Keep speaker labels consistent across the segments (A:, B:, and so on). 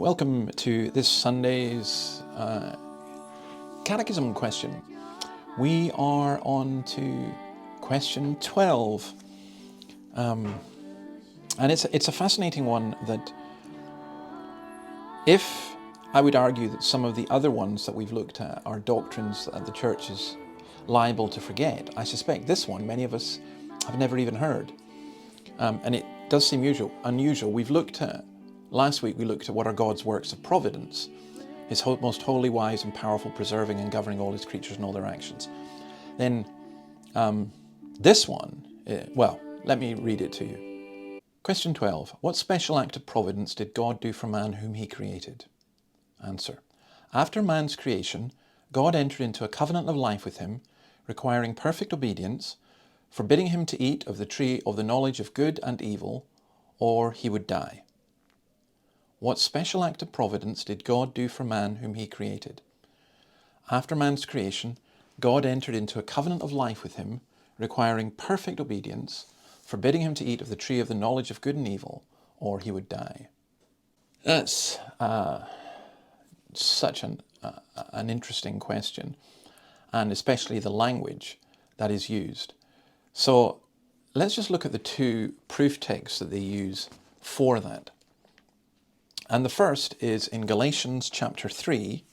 A: Welcome to this Sunday's Catechism question. We are on to question 12. And it's a fascinating one that, if I would argue that some of the other ones that we've looked at are doctrines that the Church is liable to forget, I suspect this one many of us have never even heard. And it does seem unusual. Last week we looked at what are God's works of providence, His most holy, wise and powerful, preserving and governing all His creatures and all their actions. Then this one, let me read it to you. Question 12. What special act of providence did God do for man whom He created? Answer. After man's creation, God entered into a covenant of life with him, requiring perfect obedience, forbidding him to eat of the tree of the knowledge of good and evil, or he would die. What special act of providence did God do for man whom He created? After man's creation, God entered into a covenant of life with him, requiring perfect obedience, forbidding him to eat of the tree of the knowledge of good and evil, or he would die. That's such an interesting question, and especially the language that is used. So let's just look at the two proof texts that they use for that. And the first is in Galatians chapter 3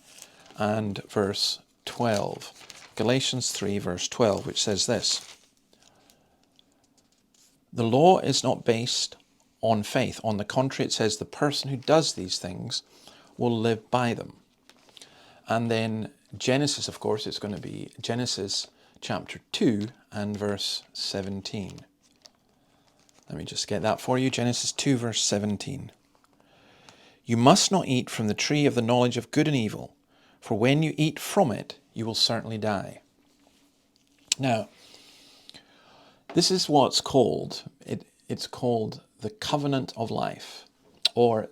A: and verse 12. Galatians 3 verse 12, which says this: the law is not based on faith. On the contrary, it says the person who does these things will live by them. And then Genesis, of course, it's going to be Genesis chapter 2 and verse 17. Let me just get that for you. Genesis 2 verse 17. You must not eat from the tree of the knowledge of good and evil, for when you eat from it, you will certainly die. Now, this is what's called, it's called the covenant of life, or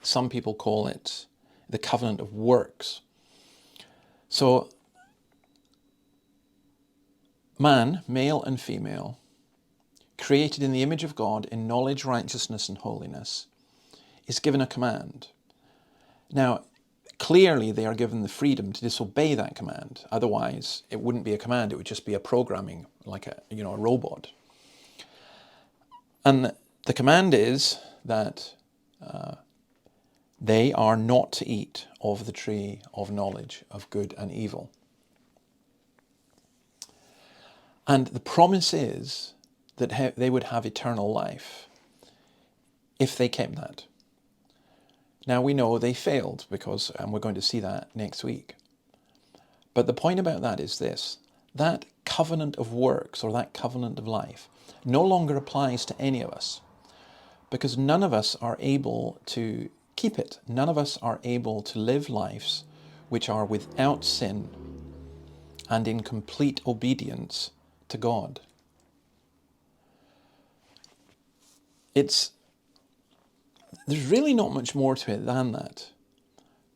A: some people call it the covenant of works. So, man, male and female, created in the image of God in knowledge, righteousness and holiness, is given a command. Now, clearly they are given the freedom to disobey that command. Otherwise, it wouldn't be a command, it would just be a programming, like a robot. And the command is that they are not to eat of the tree of knowledge of good and evil. And the promise is that they would have eternal life if they kept that. Now we know they failed and we're going to see that next week. But the point about that is this: that covenant of works, or that covenant of life, no longer applies to any of us, because none of us are able to keep it. None of us are able to live lives which are without sin and in complete obedience to God. There's really not much more to it than that.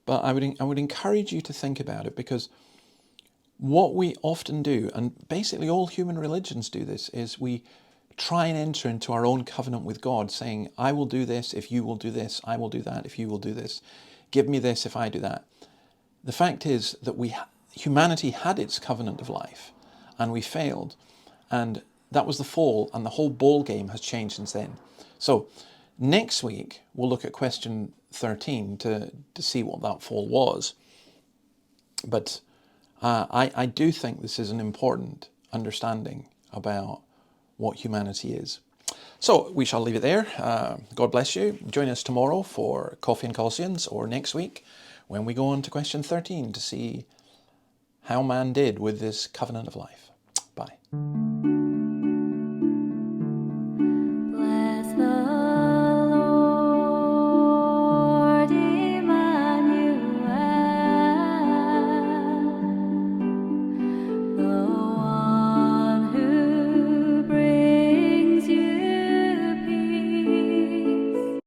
A: But I would encourage you to think about it, because what we often do, and basically all human religions do this, is we try and enter into our own covenant with God, saying, I will do this if you will do this, I will do that if you will do this, give me this if I do that. The fact is that humanity had its covenant of life, and we failed, and that was the fall, and the whole ball game has changed since then. So next week, we'll look at question 13 to see what that fall was. But I do think this is an important understanding about what humanity is. So we shall leave it there. God bless you. Join us tomorrow for Coffee and Colossians, or next week when we go on to question 13 to see how man did with this covenant of life. Bye.